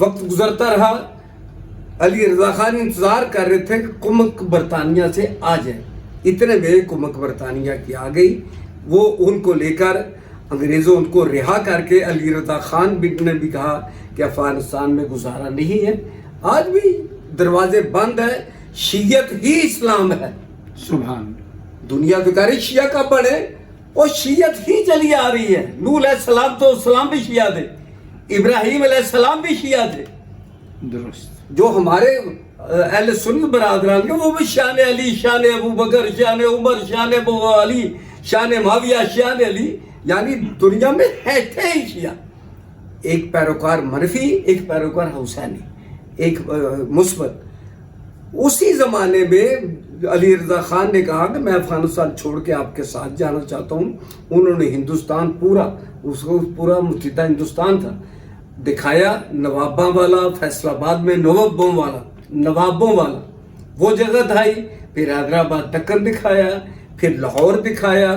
وقت گزرتا رہا، علی رضا خان انتظار کر رہے تھے کہ کمک برطانیہ سے آ جائے. اتنے میں کمک برطانیہ کی آ گئی. وہ ان کو لے کر انگریزوں ان کو رہا کر کے علی رضا خان نے بھی کہا کہ افغانستان میں گزارا نہیں ہے. آج بھی دروازے بند ہے. شیعت ہی اسلام ہے. سبحان. دنیا تو کہہ رہی شیعہ کب بڑھے، وہ شیعت ہی چلی آ رہی ہے. نوح علیہ السلام تو اسلام بھی شیعہ تھے، ابراہیم علیہ السلام بھی شیعہ تھے. درست. جو ہمارے اہل سنت برادران کے وہ بھی شان علی، شان ابو بکر، شان عمر، شان ابو علی، شان معاویہ، شان علی، یعنی دنیا میں ہے تھے ہی شیعہ. ایک پیروکار منفی، ایک پیروکار حسینی، ایک مثبت. اسی زمانے میں علی رضا خان نے کہا کہ میں افغانستان چھوڑ کے آپ کے ساتھ جانا چاہتا ہوں. انہوں نے ہندوستان پورا، اس کو پورا متحدہ ہندوستان تھا، دکھایا. نواباں والا، فیصل آباد میں نوابوں والا وہ جگہ دکھائی. پھر حیدرآباد دکن دکھایا، پھر لاہور دکھایا.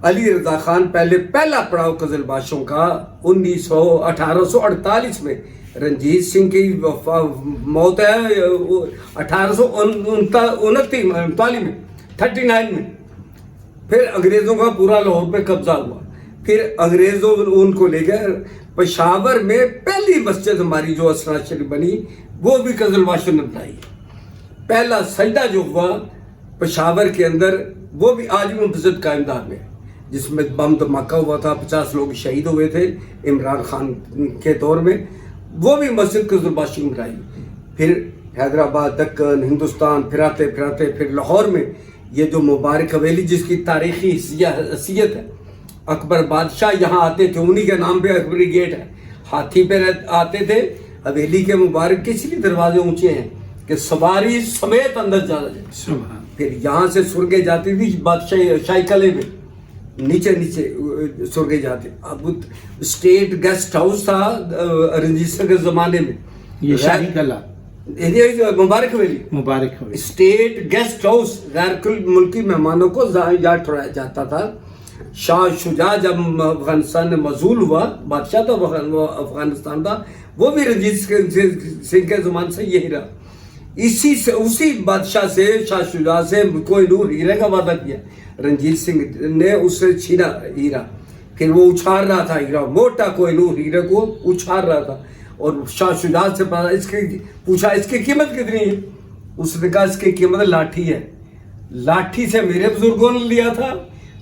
علی رضا خان پہلا پڑاؤ قزل باشوں کا 1848 میں رنجیت سنگھ کی موت ہے 1839 میں 39 میں. پھر انگریزوں کا پورا لاہور پہ قبضہ ہوا. پھر انگریزوں ان کو لے گئے پشاور میں. پہلی مسجد ہماری جو اسناد شریف بنی وہ بھی قزل باشوں نے بنائی. پہلا سجدہ جو ہوا پشاور کے اندر وہ بھی آج بھی مسجد قائم دار میں، جس میں بم دھماکہ ہوا تھا، 50 لوگ شہید ہوئے تھے عمران خان کے دور میں. وہ بھی مسجد قزل باشوں نے بنائی. پھر حیدرآباد، دکن، ہندوستان پھراتے پھر لاہور میں یہ جو مبارک حویلی جس کی تاریخی حیثیت ہے، اکبر بادشاہ یہاں آتے تھے، انہی کے نام پہ اکبری گیٹ ہے. ہاتھی پہ آتے تھے. حویلی کے مبارک کس لیے دروازے اونچے ہیں کہ سواری سمیت اندر جانا جائے. سبحان. پھر یہاں سے سرگے جاتی تھی بادشاہ شاہی قلعے میں، نیچے سرگے جاتے. اب اسٹیٹ گیسٹ ہاؤس تھا رنجیت سنگھ کے زمانے میں، یہ شاہی قلعہ، مبارک حویلی، مبارک حویلی، اسٹیٹ گیسٹ ہاؤس غیر ملکی مہمانوں کو یہاں ٹھہرایا جاتا تھا. شاہ شجاع جب افغانستان میں مظہور ہوا، بادشاہ تو افغانستان تھا، وہ بھی رنجیت سنگھ کے زمانے سے یہی رہا. اسی بادشاہ سے، شاہ شجاع سے کوئی نور ہیرے کا وعدہ کیا. رنجیت سنگھ نے اس سے چھینا ہیرا. پھر وہ اچھال رہا تھا ہیرا، موٹا کوئی نور ہیرے کو اچھال رہا تھا. اور شاہ شجاع سے پوچھا اس کی قیمت کتنی ہے؟ اس نے کہا اس کی قیمت لاٹھی ہے. لاٹھی سے میرے بزرگوں نے لیا تھا،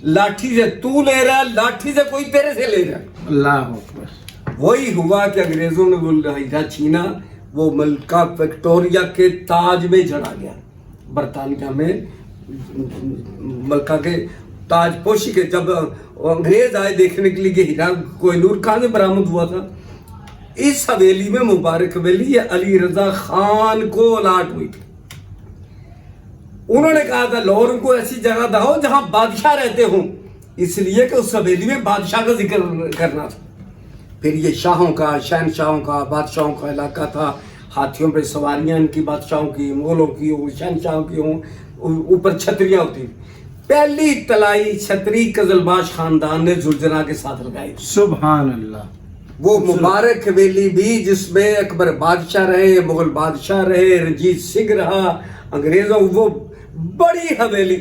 لاٹھی سے تو لے رہا، لاٹھی سے کوئی تیرے سے لے رہا. اللہ اکبر. وہی ہوا کہ انگریزوں نے وہ ہیرا چھینا. وہ ملکہ وکٹوریہ کے تاج میں جڑا گیا. برطانیہ میں ملکہ کے تاج پوشی کے جب انگریز آئے دیکھنے کے لیے کہ ہیرا کوہ نور کہاں سے برآمد ہوا تھا، اس حویلی میں، مبارک حویلی، یہ علی رضا خان کو الاٹ ہوئی تھی. انہوں نے کہا تھا لاہور کو ایسی جگہ داؤ جہاں بادشاہ رہتے ہوں، اس لیے کہ اس حویلی میں بادشاہ کا ذکر کرنا تھا. پھر یہ شاہوں کا، شہنشاہوں کا، بادشاہوں کا علاقہ تھا. ہاتھیوں پہ سواریاں ان کی، بادشاہوں کی، مغلوں کی ہوں، شہنشاہوں کی ہوں، اوپر چھتریاں ہوتی. پہلی طلائی چھتری قزلباش خاندان نے زلجنا کے ساتھ لگائی. سبحان اللہ. وہ مبارک حویلی بھی جس میں اکبر بادشاہ رہے، مغل بادشاہ رہے، رنجیت سنگھ رہا، انگریزوں، وہ بڑی حویلی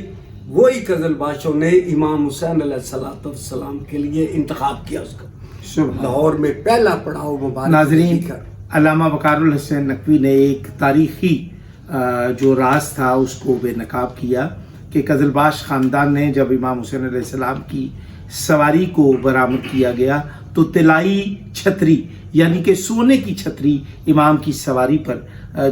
وہی قزلباشوں نے امام حسین علیہ السلام کے لیے انتخاب کیا. اس کا لاہور میں پہلا پڑاؤ مبارک. ناظرین، علامہ وقار الحسین نقوی نے ایک تاریخی جو راز تھا اس کو بے نقاب کیا کہ قزلباش خاندان نے جب امام حسین علیہ السلام کی سواری کو برآمد کیا گیا تو طلائی چھتری یعنی کہ سونے کی چھتری امام کی سواری پر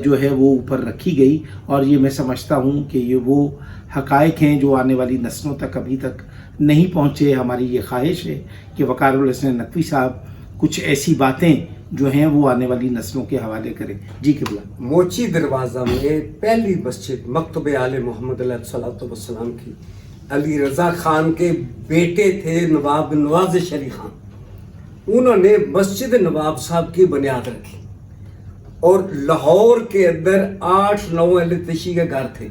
جو ہے وہ اوپر رکھی گئی. اور یہ میں سمجھتا ہوں کہ یہ وہ حقائق ہیں جو آنے والی نسلوں تک ابھی تک نہیں پہنچے. ہماری یہ خواہش ہے کہ وقار الحسین نقوی صاحب کچھ ایسی باتیں جو ہیں وہ آنے والی نسلوں کے حوالے کریں. جی قبلہ. موچی دروازہ میں پہلی مسجد مکتب آل محمد علیہ السلام کی علی رضا خان کے بیٹے تھے نواب نوازش علی خان. انہوں نے مسجد نواب صاحب کی بنیاد رکھی. اور لاہور کے اندر 8-9 اہل تشیع کے گھر تھے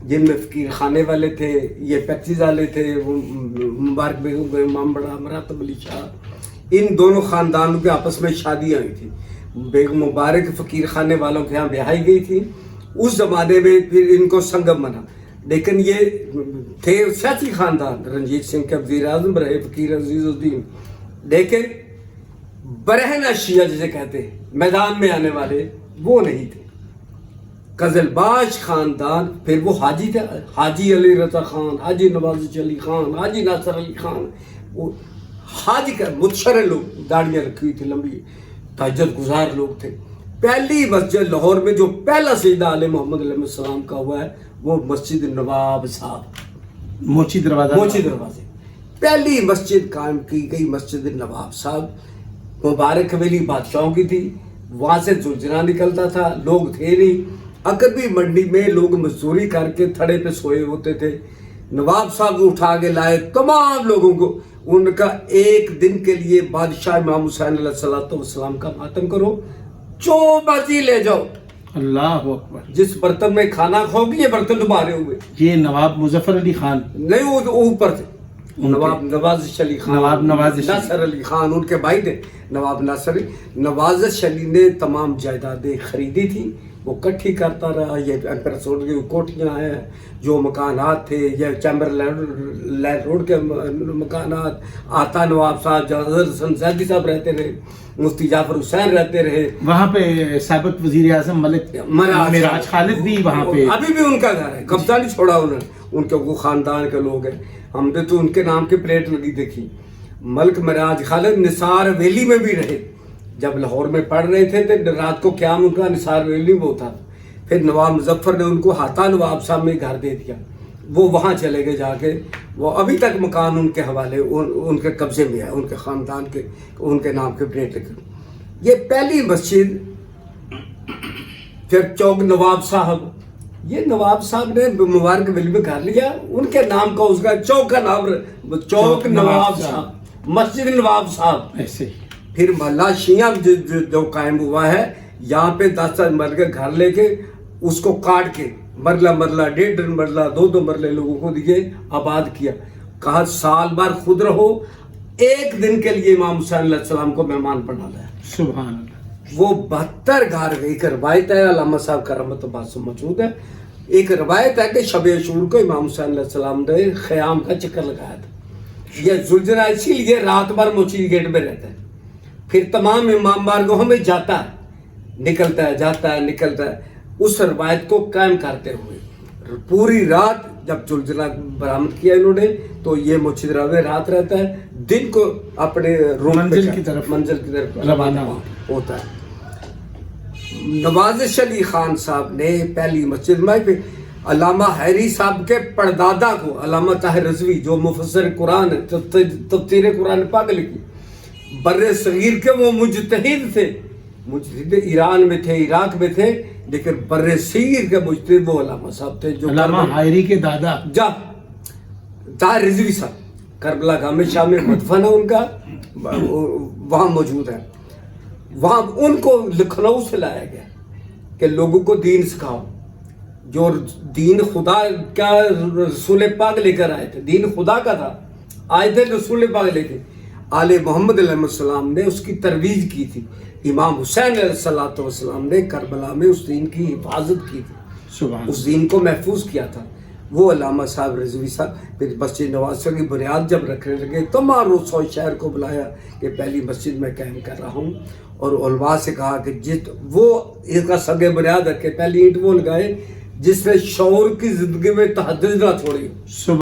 جن میں فقیر خانے والے تھے، یہ فیکٹریز والے تھے، مبارک بیگم، امام بڑا، مراتب علی شاہ، ان دونوں خاندانوں کے آپس میں شادیاں ہوئی تھی. بیگم مبارک فقیر خانے والوں کے ہاں بیاہی گئی تھی. اس زمانے میں پھر ان کو سنگم بنا. لیکن یہ تھے سیاسی خاندان. رنجیت سنگھ کے وزیر اعظم رہے فقیر عزیز الدین. لیکن برہنہ شیعہ جسے کہتے ہیں میدان میں آنے والے وہ نہیں تھے. قزلباش خاندان پھر وہ حاجی تھے, حاجی علی رضا خان, حاجی نواز علی خان, حاجی ناصر علی خان. وہ حاجی کا متشرع لوگ, داڑیاں رکھی ہوئی تھی لمبی, تہجد گزار لوگ تھے. پہلی مسجد لاہور میں جو پہلا سجدہ علیہ محمد علیہ السلام کا ہوا ہے وہ مسجد نواب صاحب, موچی دروازہ. موچی دروازے. پہلی مسجد قائم کی گئی مسجد نواب صاحب. مبارک حویلی بادشاہوں کی تھی. وہاں سے زلزلہ نکلتا تھا, لوگ تھے نہیں. اکربی منڈی میں لوگ مزدوری کر کے تھڑے پہ سوئے ہوتے تھے. نواب صاحب کو اٹھا کے لائے تمام لوگوں کو. ان کا ایک دن کے لیے بادشاہ امام حسین علیہ السلام کا ماتم کرو, جو مرضی لے جاؤ. اللہ اکبر. جس برتن میں کھانا کھاؤ گی یہ برتن تمہارے ہوئے. یہ نواب مظفر علی خان نہیں, وہ اوپر تھے. نواب نوازش علی خان, نواب نوازش علی. ناصر علی خان ان کے بھائی تھے. نواب ناصر علی. نوازش علی نے تمام جائیدادیں خریدی تھی, وہ کٹھی کرتا رہا. یہ امپر روڈ کی کوٹھیاں ہیں, جو مکانات تھے, یہ چیمبر لین روڈ کے مکانات. آتا نواب صاحب, جہاں حسن زیدی صاحب رہتے رہے, مفتی جعفر حسین رہتے رہے. وہاں پہ سابق وزیر اعظم ملک معراج خالد بھی وہاں پہ, ابھی بھی ان کا گھر ہے. قبضہ نہیں چھوڑا انہوں نے. ان کے وہ خاندان کے لوگ ہیں. ہم نے تو ان کے نام کی پلیٹ لگی دیکھی. ملک معراج خالد نثار ویلی میں بھی رہے. جب لاہور میں پڑھ رہے تھے تو رات کو قیام ان کا نثار ویلی میں ہوتا. پھر نواب مظفر نے ان کو ہاتا نواب صاحب میں گھر دے دیا. وہ وہاں چلے گئے جا کے. وہ ابھی تک مکان ان کے حوالے, ان کے قبضے میں ہے, ان کے خاندان کے, ان کے نام کے پلیٹ لگی. یہ پہلی مسجد. پھر چوک نواب صاحب, یہ نواب صاحب نے مبارک ویلی میں گھر لیا. ان کے نام کا, اس کا چوک کا نام چوک نواب صاحب, مسجد نواب صاحب. ایسے پھر محلہ شیعہ جو قائم ہوا ہے, یہاں پہ 10 مرلے کے گھر لے کے اس کو کاٹ کے مرلہ 1.5 مرلہ 2 مرلے لوگوں کو دیے, آباد کیا. کہا سال بھر خود رہو, ایک دن کے لیے امام حسین علیہ السلام کو مہمان بنا لیا. سبحان اللہ. وہ 72 گھر گئی. ایک روایت ہے, علامہ صاحب کا رحمت اللہ سے موجود ہے, ایک روایت ہے کہ شب عاشور کو امام حسین علیہ السلام نے خیام کا چکر لگایا تھا. یہ زلزلہ اسی لیے رات بھر موچی گیٹ میں رہتا ہے. پھر تمام امام بارگاہوں میں جاتا ہے, نکلتا ہے, جاتا ہے, نکلتا ہے. اس روایت کو قائم کرتے ہوئے پوری رات جب زلزلہ برآمد کیا انہوں نے, تو یہ موچی دروازے رات رہتا ہے, دن کو اپنے منزل کی طرف روانہ ہوتا ہے. نوازش علی خان صاحب نے پہلی مسجد میں. پہ علامہ حیری صاحب کے پردادا کو علامہ طاہر رضوی, جو مفسر قرآن ہے, تفسیر قرآن پاک لکھی, بر صغیر کے وہ مجتہد تھے. مجتہد ایران میں تھے, عراق میں تھے, لیکن بر صغیر کے مجتہد وہ علامہ صاحب تھے, جو علامہ حیری کے دادا طاہر رضوی صاحب. کربلا گام شاہ میں مدفن ہے ان کا, وہاں موجود ہے. وہاں ان کو لکھنؤ سے لایا گیا کہ لوگوں کو دین سکھاؤ. جو دین خدا کا رسول پاک لے کر آئے تھے, دین خدا کا تھا, آئے تھے رسول پاک لے کے. آل محمد علیہ السلام نے اس کی ترویج کی تھی. امام حسین علیہ السلام نے کربلا میں اس دین کی حفاظت کی تھی, اس دین کو محفوظ کیا تھا. وہ علامہ صاحب رضوی صاحب پھر مسجد نواز کی بنیاد جب رکھنے لگے, تمام روسو شہر کو بلایا کہ پہلی مسجد میں قائم کر رہا ہوں. اور علماء سے کہا کہ وہ اس کا سنگ بنیاد رکھے, پہلی اینٹ وہ لگائے جس نے شعور کی زندگی میں تحدث نہ چھوڑی.